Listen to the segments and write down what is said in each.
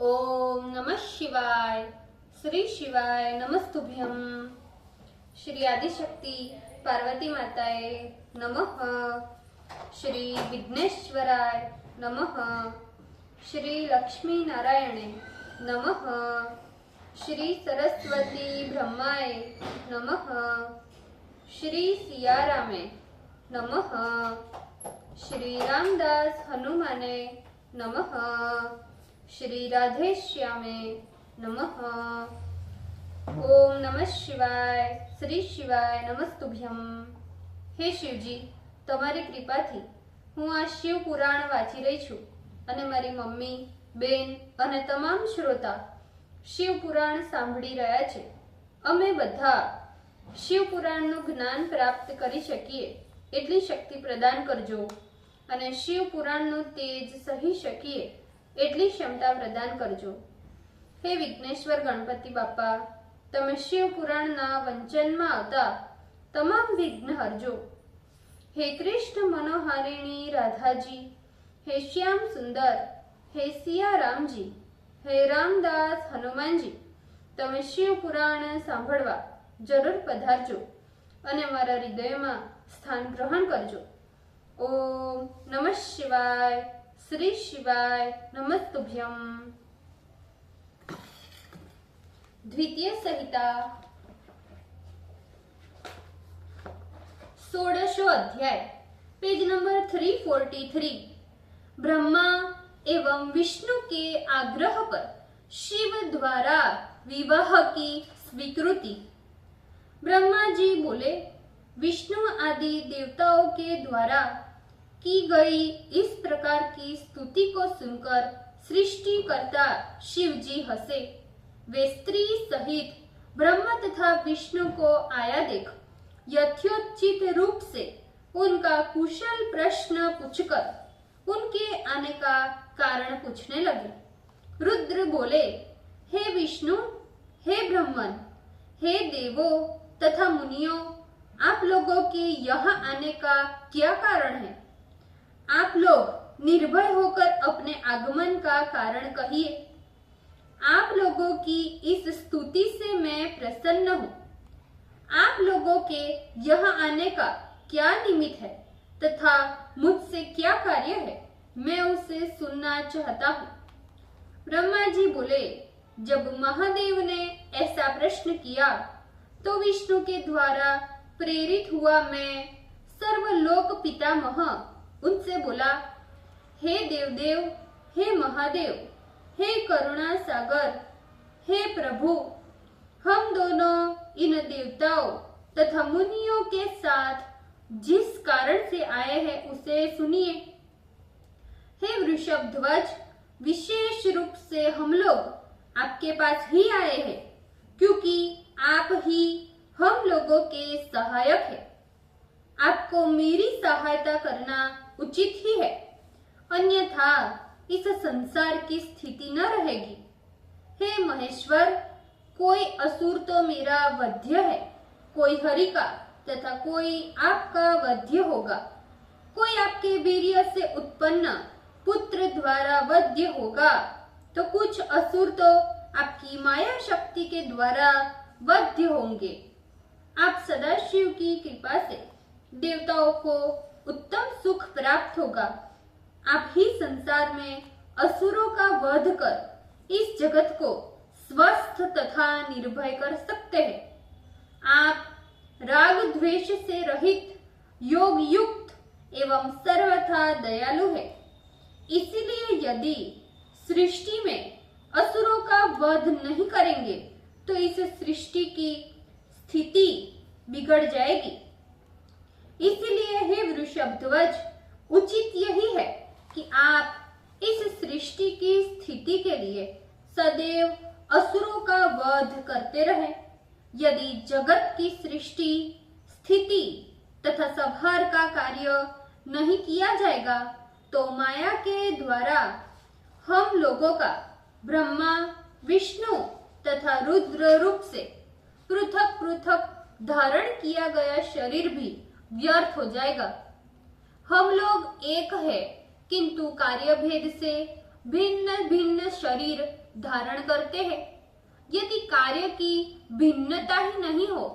ओम नमः शिवाय। श्री शिवाय नमस्तुभ्यम। श्री आदिशक्ति पार्वती माताए नमः। श्री विघ्नेश्वराय नमः। श्री लक्ष्मी नारायणे नमः। श्री सरस्वती ब्रह्माय नमः। श्री सियारामे नमः। श्री रामदास हनुमाने नमः। श्री राधेश्यामे नमः। ओम नमः शिवाय। श्री शिवाय नमस्तुभ्यम। हे शिवजी, તમારી કૃપાથી હું આ શિવ પુરાણ વાંચી રહી છું અને મારી મમ્મી, બેન અને તમામ શ્રોતા શિવ પુરાણ સાંભળી રહ્યા છે। અમે બધા શિવ પુરાણનું જ્ઞાન પ્રાપ્ત કરી શકીએ એટલી શક્તિ પ્રદાન કરજો અને શિવ પુરાણનું તેજ સહી શકીએ એટલી ક્ષમતા પ્રદાન કરજો। હે વિઘ્નેશ્વર ગણપતિ બાપા, તમે શિવ પુરાણના વંચનમાં આવતા તમામ વિઘ્ન હરજો। हे कृष्ण मनोहारिणी राधा जी, हे श्याम सुंदर, हे सिया राम जी, हे रामदास हनुमान जी, તમે શિવ પુરાણ સાંભળવા જરૂર પધારજો અને મારા હૃદયમાં સ્થાન ગ્રહણ કરજો। ઓમ નમઃ શિવાય। श्री शिवाय नमस्तुभ्यम। द्वितीय संहिता 16 अध्याय, पेज नंबर 343। ब्रह्मा एवं विष्णु के आग्रह पर शिव द्वारा विवाह की स्वीकृति। ब्रह्मा जी बोले, विष्णु आदि देवताओं के द्वारा की गई इस प्रकार की स्तुति को सुनकर सृष्टिकर्ता शिव जी हंसे। वे स्त्री सहित ब्रह्मा तथा विष्णु को आया देख यथोचित रूप से उनका कुशल प्रश्न पूछकर उनके आने का कारण पूछने लगे। रुद्र बोले, हे विष्णु, हे ब्रह्मन, हे देवों तथा मुनियों, आप लोगों के यहाँ आने का क्या कारण है? आप लोग निर्भय होकर अपने आगमन का कारण कहिए। आप लोगों की इस स्तुति से मैं प्रसन्न हूँ। आप लोगों के यहाँ आने का क्या निमित्त है तथा मुझसे क्या कार्य है, मैं उसे सुनना चाहता हूँ। ब्रह्मा जी बोले, जब महादेव ने ऐसा प्रश्न किया तो विष्णु के द्वारा प्रेरित हुआ मैं सर्वलोक पितामह उनसे बोला, हे देवदेव, हे महादेव, हे करुणा सागर, हे प्रभु, हम दोनों इन देवताओं तथा मुनियों के साथ जिस कारण से आए हैं उसे सुनिए। हे वृषभ ध्वज, विशेष रूप से हम लोग आपके पास ही आए हैं क्योंकि आप ही हम लोगों के सहायक हैं। आपको मेरी सहायता करना उचित ही है, अन्यथा इस संसार की स्थिति न रहेगी। हे महेश्वर, कोई असुर तो मेरा वध्य है, कोई हरि का तथा कोई आपका वध्य होगा। कोई आपके वीर्य से उत्पन्न पुत्र द्वारा वध्य होगा तो कुछ असुर तो आपकी माया शक्ति के द्वारा वध्य होंगे। आप सदाशिव की कृपा से देवताओं को उत्तम सुख प्राप्त होगा। आप ही संसार में असुरों का वध कर इस जगत को स्वस्थ तथा निर्भय कर सकते हैं। आप राग द्वेष से रहित, योग युक्त एवं सर्वथा दयालु है। इसीलिए यदि सृष्टि में असुरों का वध नहीं करेंगे तो इस सृष्टि की स्थिति बिगड़ जाएगी। इसलिए हे वृषभ ध्वज, उचित यही है कि आप इस सृष्टि की स्थिति के लिए सदैव असुरों का वध करते रहें। यदि जगत की सृष्टि, स्थिति तथा संहार का कार्य नहीं किया जाएगा तो माया के द्वारा हम लोगों का ब्रह्मा, विष्णु तथा रुद्र रूप से पृथक पृथक धारण किया गया शरीर भी व्यर्थ हो जाएगा। हम लोग एक है किंतु कार्य भेद से भिन्न भिन्न शरीर धारण करते हैं। यदि कार्य की भिन्नता ही नहीं हो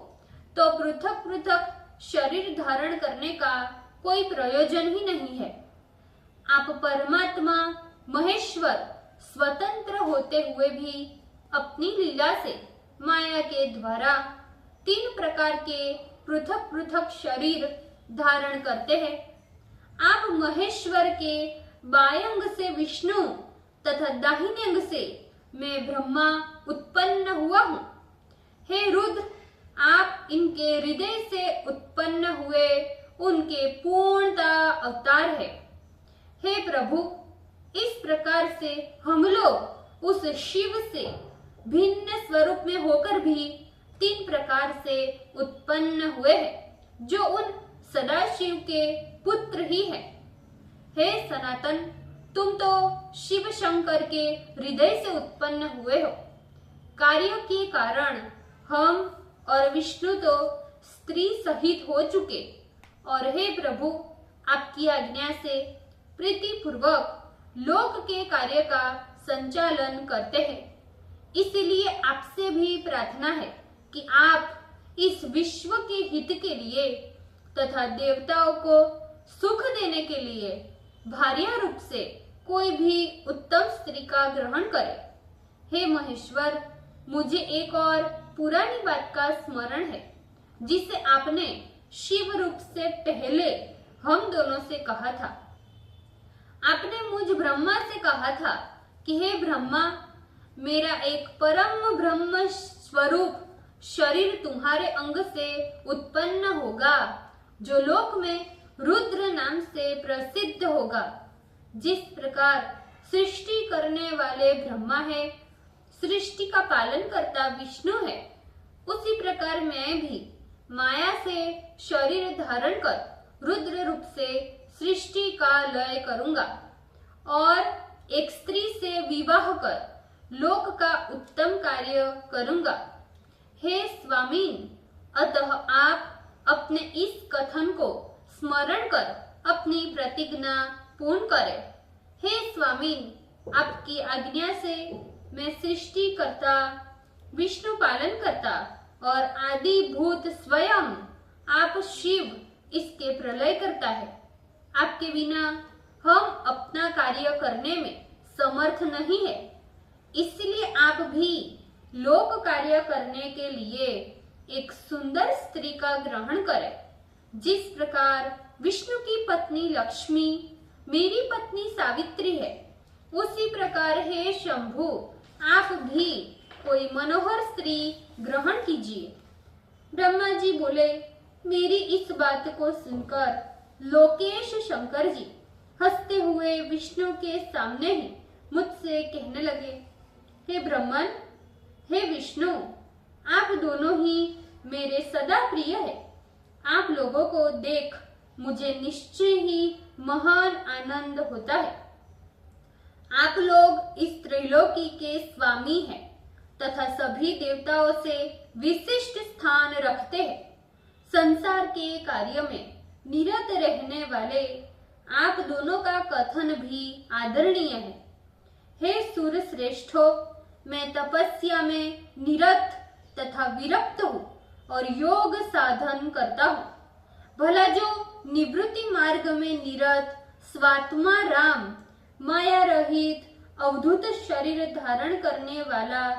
तो पृथक पृथक शरीर धारण करने का कोई प्रयोजन ही नहीं है। आप परमात्मा महेश्वर स्वतंत्र होते हुए भी अपनी लीला से माया के द्वारा 3 प्रकार के पृथक पृथक शरीर धारण करते हैं। आप महेश्वर के बाएं अंग से विष्णु तथा दाहिने अंग से मैं ब्रह्मा उत्पन्न हुआ हूँ। हे रुद्र, आप इनके हृदय से उत्पन्न हुए उनके पूर्णता अवतार है। हे प्रभु, इस प्रकार से हम लोग उस शिव से भिन्न स्वरूप में होकर भी 3 प्रकार से उत्पन्न हुए हैं, जो उन सदाशिव के पुत्र ही है। हे सनातन, तुम तो शिव शंकर के हृदय से उत्पन्न हुए हो। कार्यों के कारण हम और विष्णु तो स्त्री सहित हो चुके, और हे प्रभु, आपकी आज्ञा से प्रीति पूर्वक लोक के कार्य का संचालन करते हैं। इसलिए आपसे भी प्रार्थना है कि आप इस विश्व के हित के लिए तथा देवताओं को सुख देने के लिए भार्या रूप से कोई भी उत्तम स्त्री का ग्रहण करें। हे महेश्वर, मुझे एक और पुरानी बात का स्मरण है, जिसे आपने शिव रूप से पहले हम दोनों से कहा था। आपने मुझ ब्रह्मा से कहा था कि हे ब्रह्मा, मेरा एक परम ब्रह्म स्वरूप शरीर तुम्हारे अंग से उत्पन्न होगा, जो लोक में रुद्र नाम से प्रसिद्ध होगा। जिस प्रकार सृष्टि करने वाले ब्रह्मा है, सृष्टि का पालन करता विष्णु है, उसी प्रकार मैं भी माया से शरीर धारण कर रुद्र रूप से सृष्टि का लय करूंगा और एक स्त्री से विवाह कर लोक का उत्तम कार्य करूंगा। हे स्वामीन, अतः आप अपने इस कथन को स्मरण कर अपनी प्रतिज्ञा पूर्ण करें। हे स्वामीन, आपकी आज्ञा से मैं सृष्टि करता, विष्णु पालन करता और आदि भूत स्वयं आप शिव इसके प्रलय करता है। आपके बिना हम अपना कार्य करने में समर्थ नहीं है। इसलिए आप भी लोक कार्य करने के लिए एक सुंदर स्त्री का ग्रहण करें। जिस प्रकार विष्णु की पत्नी लक्ष्मी मेरी पत्नी सावित्री है, उसी प्रकार हे शंभु, आप भी कोई मनोहर स्त्री ग्रहण कीजिए। ब्रह्मा जी बोले। मेरी इस बात को सुनकर लोकेश शंकर जी हंसते हुए विष्णु के सामने ही मुझसे कहने लगे, हे ब्रह्मन, हे विष्णु, आप दोनों ही मेरे सदा प्रिय है। आप लोगों को देख मुझे निश्चय ही महान आनंद होता है। आप लोग इस त्रैलोकी के स्वामी हैं तथा सभी देवताओं से विशिष्ट स्थान रखते हैं। संसार के कार्य में निरत रहने वाले आप दोनों का कथन भी आदरणीय है। हे सूर्य श्रेष्ठो, मैं तपस्या में निरत तथा विरक्त हूँ और योग साधन करता हूँ। भला जो निवृत्ति मार्ग में निरत स्वात्मा राम माया रहित अवधूत शरीर धारण करने वाला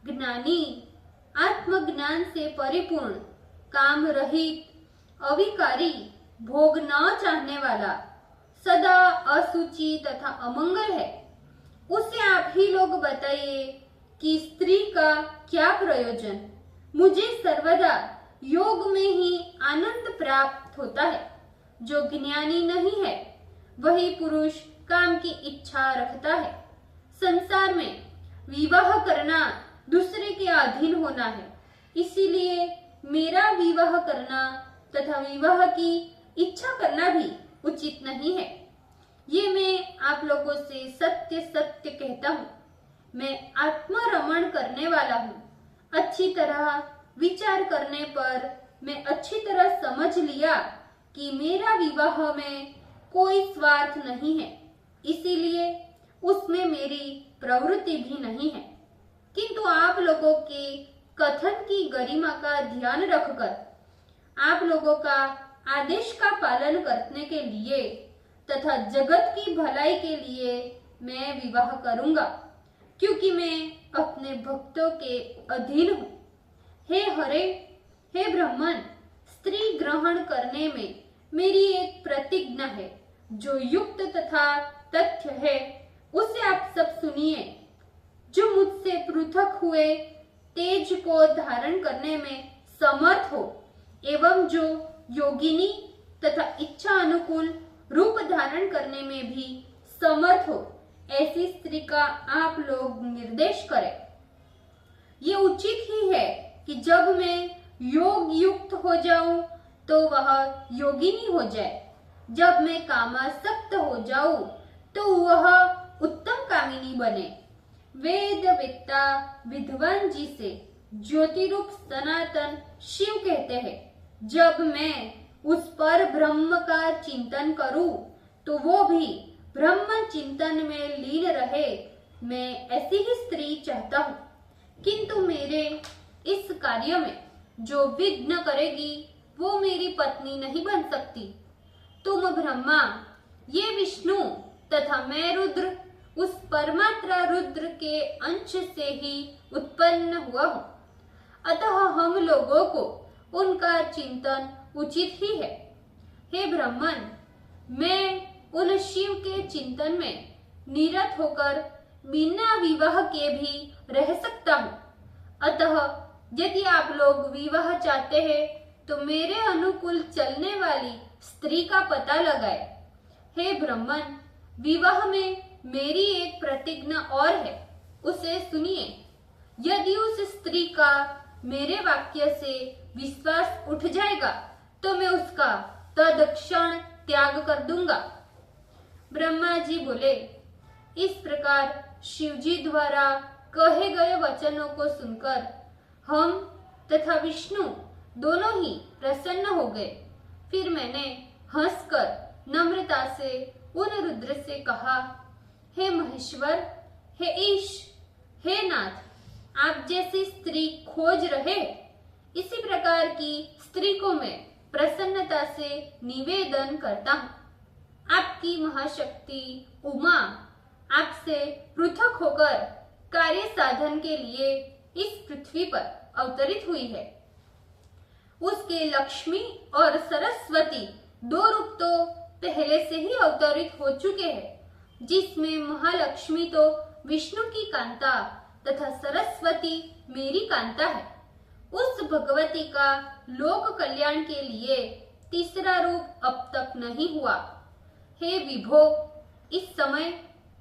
ज्ञानी, आत्मज्ञान से परिपूर्ण, काम रहित, अविकारी, भोग न चाहने वाला, सदा असुचि तथा अमंगल है, उसे आप ही लोग बताइए कि स्त्री का क्या प्रयोजन। मुझे सर्वदा योग में ही आनंद प्राप्त होता है। जो ज्ञानी नहीं है वही पुरुष काम की इच्छा रखता है। संसार में विवाह करना दूसरे के अधीन होना है, इसीलिए मेरा विवाह करना तथा विवाह की इच्छा करना भी उचित नहीं है। ये मैं आप लोगों से सत्य सत्य कहता हूँ। मैं आत्मरमण करने वाला हूँ। अच्छी तरह विचार करने पर मैं अच्छी तरह समझ लिया कि मेरा विवाह में कोई स्वार्थ नहीं है, इसीलिए उसमें मेरी प्रवृत्ति भी नहीं है। किंतु आप लोगों के कथन की गरिमा का ध्यान रखकर आप लोगों का आदेश का पालन करने के लिए तथा जगत की भलाई के लिए मैं विवाह करूंगा, क्योंकि मैं अपने भक्तों के अधीन हूँ। हे हरे, हे ब्राह्मण, स्त्री ग्रहण करने में मेरी एक प्रतिज्ञा है जो युक्त तथा तथ्य है, उसे आप सब सुनिए। जो मुझसे पृथक हुए तेज को धारण करने में समर्थ हो एवं जो योगिनी तथा इच्छा अनुकूल रूप धारण करने में भी समर्थ हो, ऐसी स्त्री का आप लोग निर्देश करें। ये उचित ही है कि जब मैं योग युक्त हो जाऊं तो वह योगिनी हो जाए, जब मैं कामासक्त हो जाऊं तो वह उत्तम कामिनी बने। वेद वेत्ता विद्वान जी से ज्योति रूप सनातन शिव कहते हैं। जब मैं उस पर ब्रह्म का चिंतन करूं तो वो भी ब्रह्म चिंतन में लीन रहे। मैं ऐसी ही स्त्री चाहता हूँ, किंतु मेरे इस कार्य में जो विघ्न करेगी वो मेरी पत्नी नहीं बन सकती। तुम ब्रह्मा, ये विष्णु तथा मैं रुद्र उस परमात्मा रुद्र के अंश से ही उत्पन्न हुआ हूँ, अतः हम लोगों को उनका चिंतन उचित ही है। हे ब्राह्मण, मैं उन शिव के चिंतन में निरत होकर बिना विवाह के भी रह सकता हूँ। अतः यदि आप लोग विवाह चाहते हैं तो मेरे अनुकूल चलने वाली स्त्री का पता लगाए। हे ब्राह्मण, विवाह में मेरी एक प्रतिज्ञा और है, उसे सुनिए। यदि उस स्त्री का मेरे वाक्य से विश्वास उठ जाएगा तो मैं उसका तत्क्षण त्याग कर दूंगा। ब्रह्मा जी बोले, इस प्रकार शिवजी द्वारा कहे गए वचनों को सुनकर हम तथा विष्णु दोनों ही प्रसन्न हो गए। फिर मैंने हंसकर नम्रता से उन रुद्र से कहा, हे महेश्वर, हे ईश, हे नाथ, आप जैसी स्त्री खोज रहे, इसी प्रकार की स्त्री को मैं प्रसन्नता से निवेदन करता हूँ। आपकी महाशक्ति उमा आपसे पृथक होकर कार्य साधन के लिए इस पृथ्वी पर अवतरित हुई है। उसके लक्ष्मी और सरस्वती दो रूप तो पहले से ही अवतरित हो चुके हैं, जिसमें महालक्ष्मी तो विष्णु की कांता तथा सरस्वती मेरी कांता है। उस भगवती का लोक कल्याण के लिए तीसरा रूप अब तक नहीं हुआ। हे विभो, इस समय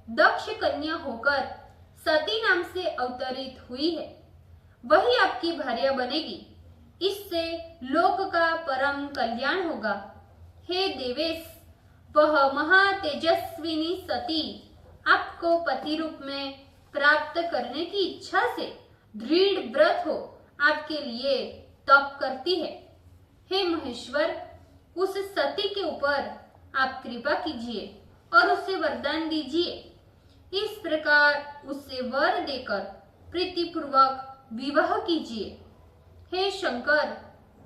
दक्ष कन्या होकर सती नाम से अवतरित हुई है, वही आपकी भार्या बनेगी। इससे लोक का परम कल्याण होगा। हे देवेश, वह महातेजस्विनी सती आपको पति रूप में प्राप्त करने की इच्छा से दृढ़ व्रत हो आपके लिए तप करती है। हे महेश्वर, उस सती के ऊपर आप कृपा कीजिए और उसे वरदान दीजिए। इस प्रकार उससे वर देकर प्रीतिपूर्वक विवाह कीजिए। हे शंकर,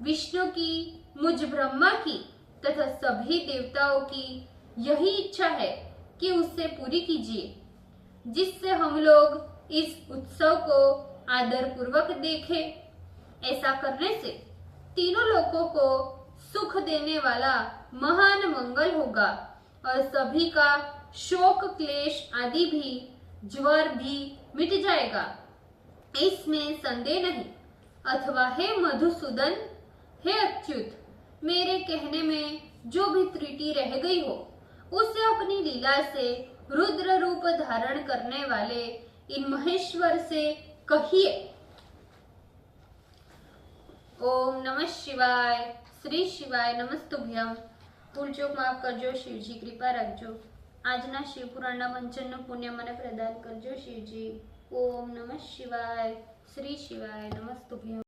विष्णु की, मुझ ब्रह्मा की तथा सभी देवताओं की यही इच्छा है कि उससे पूरी कीजिए, जिससे हम लोग इस उत्सव को आदर पूर्वक देखें। ऐसा करने से तीनों लोगों को सुख देने वाला महान मंगल होगा और सभी का शोक क्लेश आदि भी, ज्वर भी मिट जाएगा, इसमें संदेह नहीं। अथवा हे मधुसूदन, हे अच्युत, मेरे कहने में जो भी त्रुटि रह गई हो उसे अपनी लीला से रुद्र रूप धारण करने वाले इन महेश्वर से कहिए। ओम नमः शिवाय। श्री शिवाय नमस्तुभ्यम। ભૂલ ચૂક માફ કરજો શિવજી, કૃપા રાખજો। આજના શિવપુરાણના વંચનનું પુણ્ય મને પ્રદાન કરજો શિવજી। ઓમ નમઃ શિવાય। શ્રી શિવાય નમસ્તુભ્યમ।